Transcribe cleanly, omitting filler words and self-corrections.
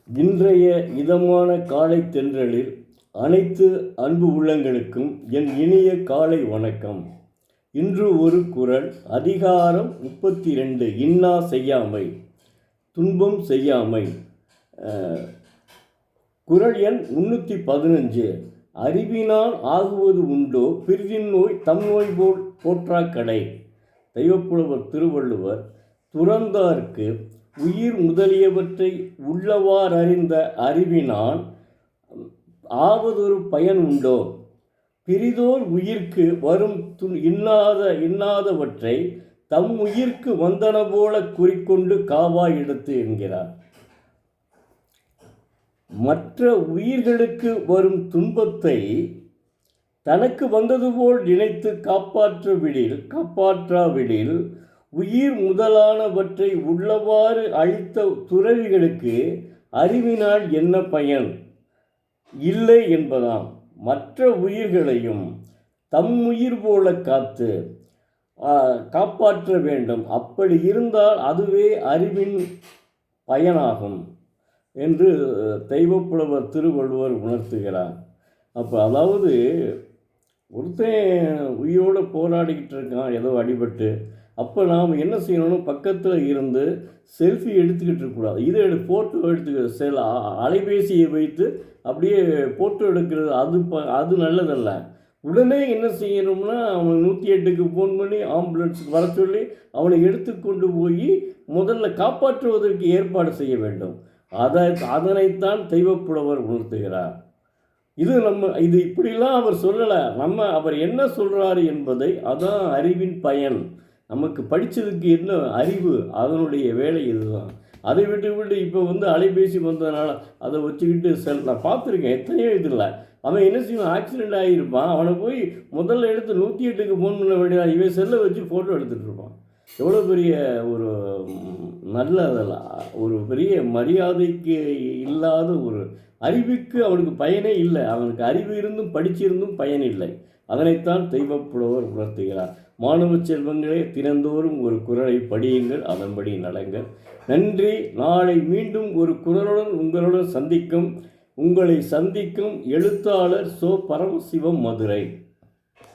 இன்றைய இதமான காலை தென்றலில் அனைத்து அன்பு உள்ளங்களுக்கும் என் இனிய காலை வணக்கம். இன்று ஒரு குறள், அதிகாரம் 32, இன்னா செய்யாமை, துன்பம் செய்யாமை. குறள் எண் 315. அறிவினால் ஆகுவது உண்டோ பிரிதின் நோய் தம் நோய் போல் போற்றா கடை. தெய்வப்புலவர் திருவள்ளுவர், துறந்தார்க்கு உயிர் முதலியவற்றை உள்ளவார் அறிந்த அறிவினால் ஆவதொரு பயன் உண்டோ, பிறிதோர் உயிர்க்கு வரும் இன்னாதவற்றை தம் உயிர்க்கு வந்தன போல குறிக்கொண்டு காவாய் எடுத்து என்கிறார். மற்ற உயிர்களுக்கு வரும் துன்பத்தை தனக்கு வந்தது போல் நினைத்து காப்பாற்றாவிடில் உயிர் முதலானவற்றை உள்ளவாறு அளித்த துறவிகளுக்கு அறிவினால் என்ன பயன் இல்லை என்பதாம். மற்ற உயிர்களையும் தம் உயிர் போல காப்பாற்ற வேண்டும். அப்படி இருந்தால் அதுவே அறிவின் பயனாகும் என்று தெய்வப்புலவர் திருவள்ளுவர் உணர்த்துகிறார். அப்போ அதாவது ஒருத்தன் உயிரோடு போராடிக்கிட்டு இருக்கான், ஏதோ அடிபட்டு. அப்போ நாம் என்ன செய்யணும்னு பக்கத்தில் இருந்து செல்ஃபி எடுத்துக்கிட்டு இருக்கக்கூடாது. இதை ஃபோட்டோ எடுத்துக்க அலைபேசியை வைத்து அப்படியே ஃபோட்டோ எடுக்கிறது அது நல்லதல்ல. உடனே என்ன செய்யணும்னா அவன் 108க்கு ஃபோன் பண்ணி ஆம்புலன்ஸுக்கு வர சொல்லி அவனை எடுத்துக்கொண்டு போய் முதல்ல காப்பாற்றுவதற்கு ஏற்பாடு செய்ய வேண்டும். அதனைத்தான் தெய்வப்புலவர் உணர்த்துகிறார். இது இப்படிலாம் அவர் சொல்லலை. அவர் என்ன சொல்கிறாரு என்பதை, அதான் அறிவின் பயன். நமக்கு படித்ததுக்கு என்ன அறிவு, அதனுடைய வேலை இதுதான். அதை விட்டு இப்போ அலைபேசி வந்ததுனால அதை வச்சுக்கிட்டு நான் பார்த்துருக்கேன் எத்தனையோ இதில். அவன் என்ன செய்வான், ஆக்சிடெண்ட் ஆகியிருப்பான், அவனை போய் முதல்ல எடுத்து 108க்கு ஃபோன் பண்ண வேண்டியதான், இவன் செல்லை வச்சு ஃபோட்டோ எடுத்துகிட்டு இருப்பான். எவ்வளோ பெரிய ஒரு ஒரு பெரிய மரியாதைக்கு இல்லாத ஒரு அறிவுக்கு அவனுக்கு பயனே இல்லை. அவனுக்கு அறிவு இருந்தும் படிச்சிருந்தும் பயன் இல்லை. அதனைத்தான் தெய்வப்புலவர் உணர்த்துகிறார். மாணவ செல்வங்களே, தினந்தோறும் ஒரு குறளை படியுங்கள், அதன்படி நடங்கள். நன்றி. நாளை மீண்டும் ஒரு குறளுடன் உங்களுடன் உங்களை சந்திக்கும் எழுத்தாளர் சோ. பரமசிவம், மதுரை.